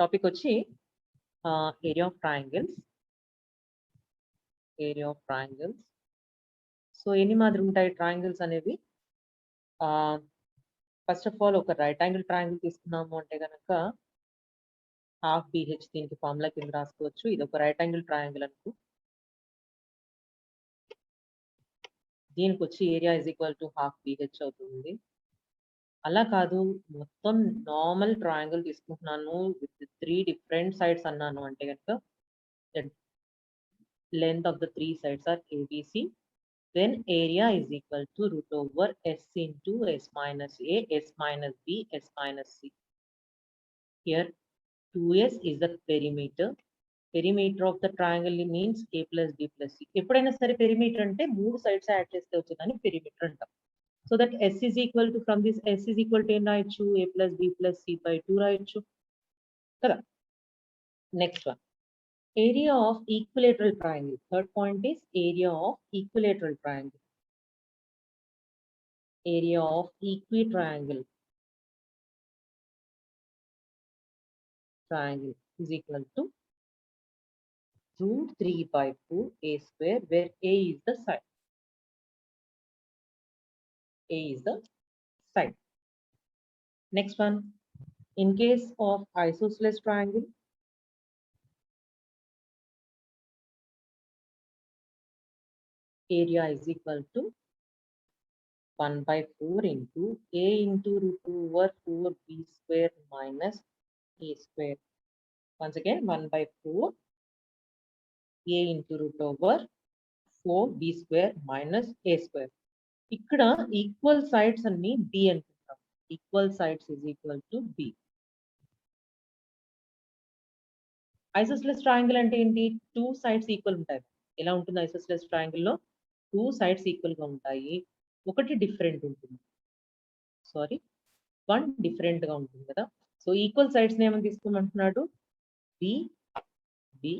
Topic వచ్చి area of triangles. Area of triangles. So ఎన్ని మాదిరి ఉంటాయి ట్రయాంగిల్స్ అనేవి? ఫస్ట్ ఆఫ్ ఆల్ ఒక రైట్ యాంగిల్ ట్రయాంగిల్ తీసుకున్నాము అంటే కనుక హాఫ్ BH దీనికి ఫార్ములా కింద రాసుకోవచ్చు. ఇది ఒక రైట్ యాంగిల్ ట్రయాంగిల్ అనుకో. దీనికి వచ్చి area is equal to half BH అవుతుంది. అలా కాదు, మొత్తం నార్మల్ ట్రయాంగిల్ తీసుకుంటున్నాను విత్ 3 డిఫరెంట్ సైడ్స్ అన్నాను అంటే కనుక length of the 3 sides are ABC, then area is equal to root over S into S minus A, S minus B, S minus C. Here 2S is the perimeter. Perimeter of the triangle means A plus B plus C. ఎప్పుడైనా సరే perimeter అంటే 3 sides add చేస్తే వచ్చేదాన్ని perimeter అంటాం. So that S is equal to, from this S is equal to ఏం రాయొచ్చు? A plus B plus C by 2 రాయొచ్చు కదా. Next one, area of equilateral triangle. Third point is area of equilateral triangle. Area of equitriangle triangle is equal to root 3 by 4 A square, where A is the side. A is the side. Next one, in case of isosceles triangle, area is equal to 1 by 4 into A into root over 4B square minus A square. Once again, 1 by 4 A into root over 4B square minus A square. ఇక్కడ equal sides అన్ని B అనుకుంటాం. Equal sides is equal to B. Isosceles triangle అంటే ఏంటి? 2 sides equal ఉంటాయి. ఎలా ఉంటుంది isosceles triangle లో? 2 sides equal గా ఉంటాయి, ఒకటి డిఫరెంట్ ఉంటుంది. సారీ, 1 డిఫరెంట్ గా ఉంటుంది కదా. సో ఈక్వల్ సైడ్స్ ని ఏమని తీసుకోమంటున్నాడు? B, B,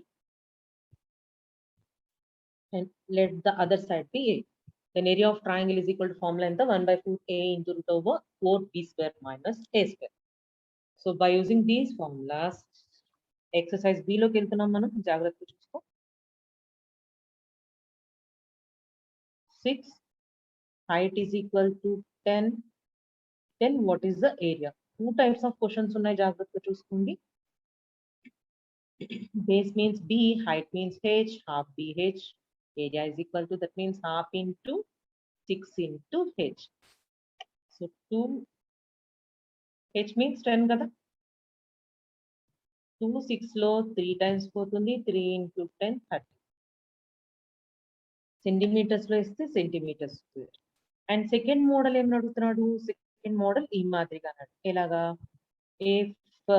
and let the other side be A. Then area of triangle is equal to formula ఎంత? 1 by 4 A into root over 4B square minus A square. So by using these formulas, exercise B లోకి వెళ్తున్నాం మనం, జాగ్రత్తగా చూసుకో. 6 height is equal to 10. Then what is the area? 2 types of questions ఉన్నాయి, జాగ్రత్తగా చూసుకోండి. Base means B, height means H, half BH. Area is equal to, that means half into 6 into H. So 2 H means 10 కదా. 2 6 లో 3 times పోతుంది, 3 into 10 30. Centimetres లో ఇస్తే centimetres. And second model ఏమని అడుగుతున్నాడు? సెకండ్ మోడల్ ఈ మాదిరిగా అన్నాడు. ఎలాగా? If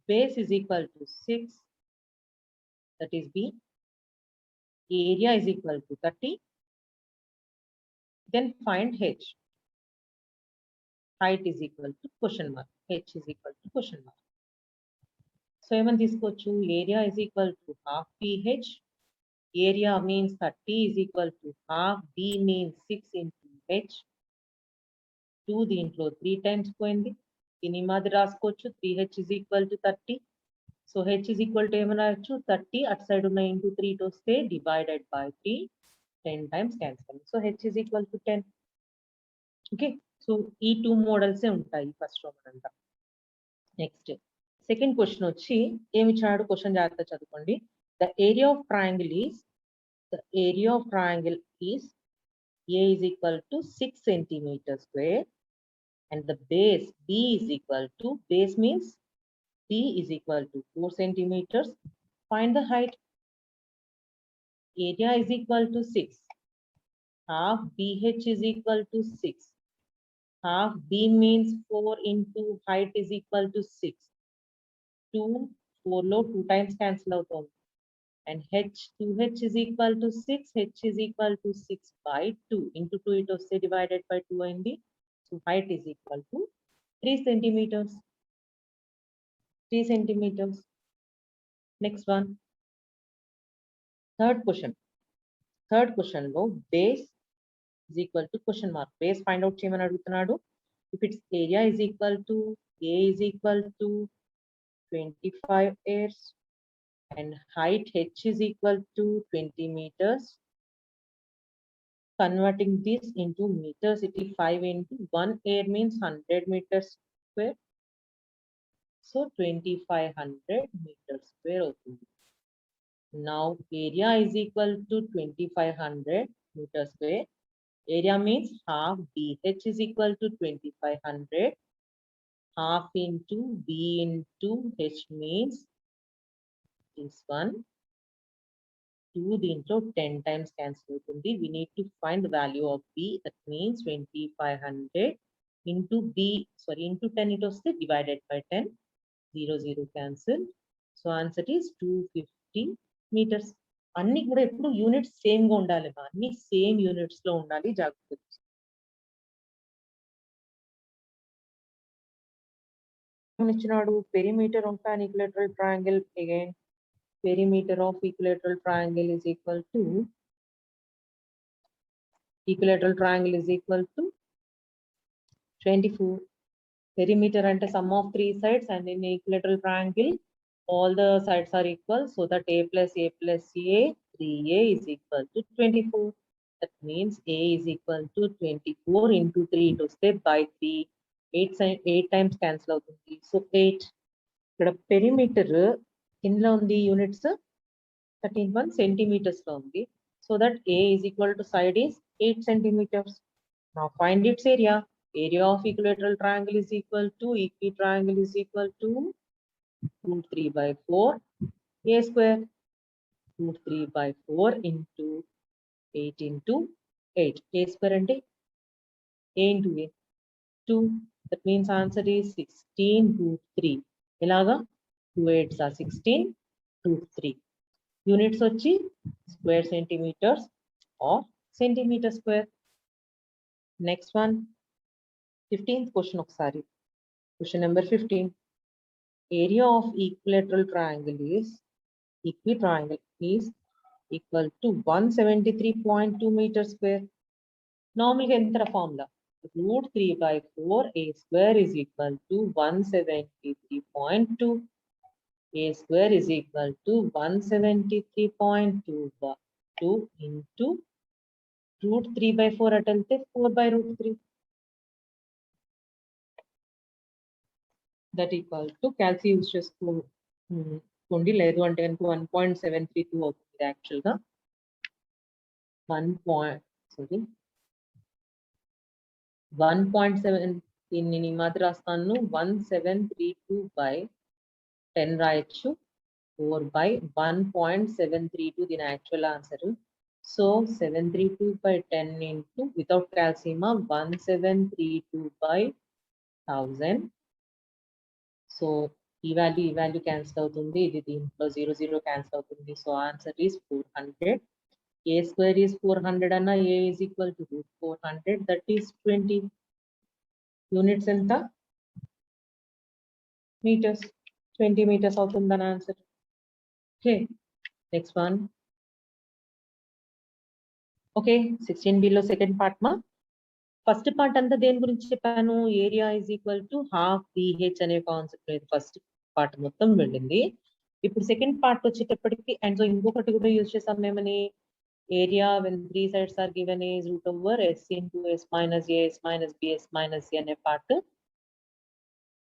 base is equal to 6, that is B, area is equal to 30, then find H. Height is equal to question mark, H is equal to question mark. So ఏమని తీసుకోవచ్చు? area is equal to half BH, area means 30 is equal to half B means 6 into H. 2 దీంట్లో 3 times పోయింది, దీని మాదిరి రాసుకోవచ్చు. 3H is equal to 30. So H is equal to ఏమని రాయొచ్చు? 30 అటు సైడ్ ఉన్న ఇంటూ 3 తో వస్తే divided by 3, 10 times cancel. So H is equal to 10. Okay, so ఈ 2 మోడల్సే ఉంటాయి ఫస్ట్ రో అంతా. నెక్స్ట్ సెకండ్ క్వశ్చన్ వచ్చి ఏమి ఇచ్చాడు? క్వశ్చన్ జాగ్రత్త చదువుకోండి. The area of triangle is, the area of triangle is A is equal to 6 centimeters square and the base B is equal to, base means B is equal to 4 centimeters. Find the height. Area is equal to 6. Half BH is equal to 6. Half B means 4 into height is equal to 6. 2, 4 లో 2 times cancel అవుతుంది. And H, 2H is equal to 6. H is equal to 6 by 2. Into 2 it was divided by 2 అయింది. So height is equal to 3 centimeters. 3 centimeters. Next one. Third question. Third question లో base is equal to question mark. Base find out చేయమని అడుగుతున్నాడు. If its area is equal to, A is equal to 25 airs and height h is equal to 20 meters. Converting this into meters, it is 5 into 1 air means 100 meters square. So 2500 meters square. Now area is equal to 2500 meters square. Area means half BH is equal to 2500. Half into B into H means this one. 2 దీంట్లో 10 times cancel అవుతుంది. We need to find the value of B. That means 2500 into B, sorry, into 10 it was divided by 10. 0 cancel. So answer is 250 meters. అన్ని కూడా ఎప్పుడు units same గా ఉండాలి, అన్ని same units లో ఉండాలి, జాగ్రత్త. ఇచ్చినాడు perimeter of an equilateral triangle. Again, perimeter of equilateral triangle is equal to equilateral triangle is equal to 24. Perimeter ante sum of 3 sides, and in equilateral triangle all the sides are equal, so that a plus a plus a 3a is equal to 24. That means a is equal to 24 into 3 to step by 3. 8 times cancel అవుతుంది. So 8. ఇక్కడ perimeter ఇందులో ఉంది units 13 centimeters లో ఉంది. So that a is equal to side is 8 centimeters. Now find its area. Area of equilateral triangle is equal to equitriangle is equal to root 3 by 4 a square. Root 3 by 4 into 8 into 8. A square and a into a 2. That means answer is 16 root 3. Ilaga 2 8s are 16 root 3. Units వచ్చి square centimeters or centimeter square. Next one, 15th question ఒకసారి. Question number 15. Area of equilateral triangle is equitriangle is equal to 173.2 meters square. Normally enter formula. Root 3 by 4 a square is equal to 173.2. A square is equal to 173.2 into root 3 by 4 at 4 by root 3. That equal to calci use చేసుకోండి, లేదు అంటే కనుక 1.732 అవుతుంది యాక్చువల్గా. 1.7 దీన్ని నేను మాత్రం రాస్తాను. 1732 by 10 రాయొచ్చు. 4 by 1.732 దీని actual answer. So 732 by 10 into without calcium 1732 by 1000. So ఈ వాల్యూ క్యాన్సిల్ అవుతుంది, ఇది దీంట్లో 0 క్యాన్సిల్ అవుతుంది. So answer is 400. A square is 400 అన్న a is equal to root 400, that is 20. Units ఎంత? Meters. 20 meters అవుతుందని answer. Okay, next one. Okay, 16b లో second part మా. ఫస్ట్ పార్ట్ అంతా దేని గురించి చెప్పాను? Area is equal to half BH అనే కాన్సెప్ట్ లేదు, ఫస్ట్ పార్ట్ మొత్తం వెళ్ళింది. ఇప్పుడు సెకండ్ పార్ట్ వచ్చేటప్పటికి అండ్ సో ఇంకొకటి కూడా యూజ్ చేసాం ఏమని, area when 3 sides are given is root over s into s minus a s minus b s minus c అనే part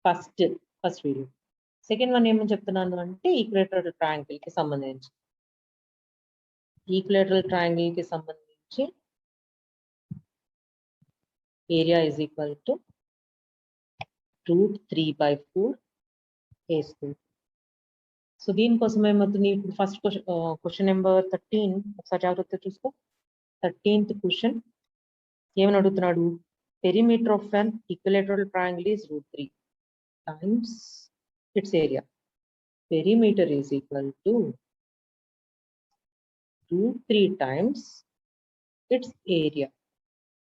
first video. Second one ఏమని చెప్తున్నాను అంటే ఈక్విలేటరల్ ట్రయాంగిల్ కి సంబంధించి, ఈక్విలేటరల్ ట్రయాంగిల్ కి సంబంధించి area is equal to root 3 by 4 a square. So దీనికోసం ఏమవుతుంది, ఇప్పుడు ఫస్ట్ క్వశ్చన్ నెంబర్ 13 ఒకసారి జాగ్రత్త చూసుకో. 13th క్వశ్చన్ ఏమని అడుగుతున్నాడు, perimeter of an equilateral triangle is root 3 times its area. Perimeter is equal to root 3 times its area,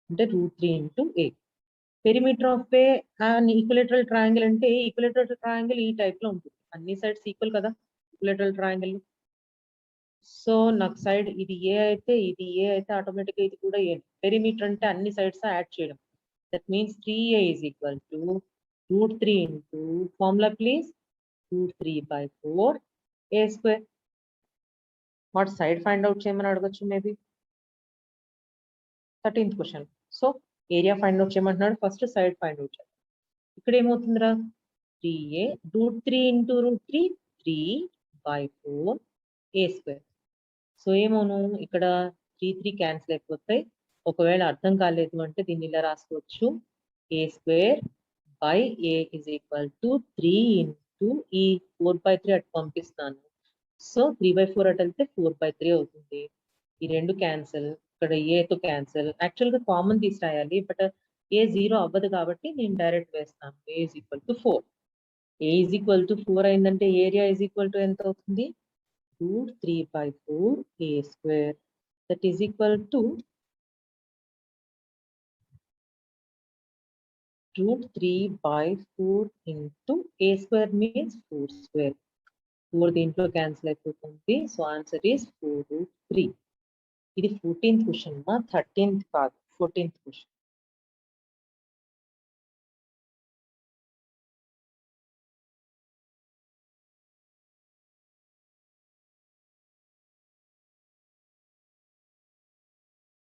అంటే root 3 into a. Perimeter of an equilateral triangle అంటే equilateral triangle ఈ type లో ఉంటుంది, అన్ని sides equal కదా equilateral triangle. So నాకు side ఇది ఏ అయితే ఆటోమేటిక్ గా ఇది కూడా ఏ. పెరిమీటర్ అంటే అన్ని సైడ్స్ యాడ్ చేయడం. That means 3a is equal to root 3 into formula please root 3 by 4 a square. What side find out చేయమని అడగొచ్చు maybe 13th question. So area find out చేయమంటున్నాడు, ఫస్ట్ సైడ్ ఫైండ్ అవుట్ చేయాలి. ఇక్కడ ఏమవుతుందిరా 3a √3 into √3 3 by 4 a square. So ఏమోను ఇక్కడ 3 cancel అయిపోతాయి. ఒకవేళ అర్థం కాలేదు అంటే దీన్ని ఇలా రాసుకోవచ్చు, a square by a is equal to 3 into ఈ 4/3 అటు పంపిస్తాను. సో 3/4 అటు వెళ్తే 4/3 అవుతుంది. ఈ రెండు క్యాన్సిల్, ఇక్కడ ఏతో క్యాన్సిల్. యాక్చువల్గా కామన్ తీసి రాయాలి, బట్ ఏ 0 అవ్వదు కాబట్టి నేను డైరెక్ట్ వేస్తాను. a is equal to 4. a is equal to 4 అయిందంటే ఏరియా is equal to ఎంత అవుతుంది, √3 by 4 a square. That is equal to √3 by 4 into a square means 4 square. 4 దీంట్లో క్యాన్సిల్ అయిపోతుంది. So answer is 4√3. ఇది 14th క్వశ్చన్ మా, 13th కాదు, 14th question.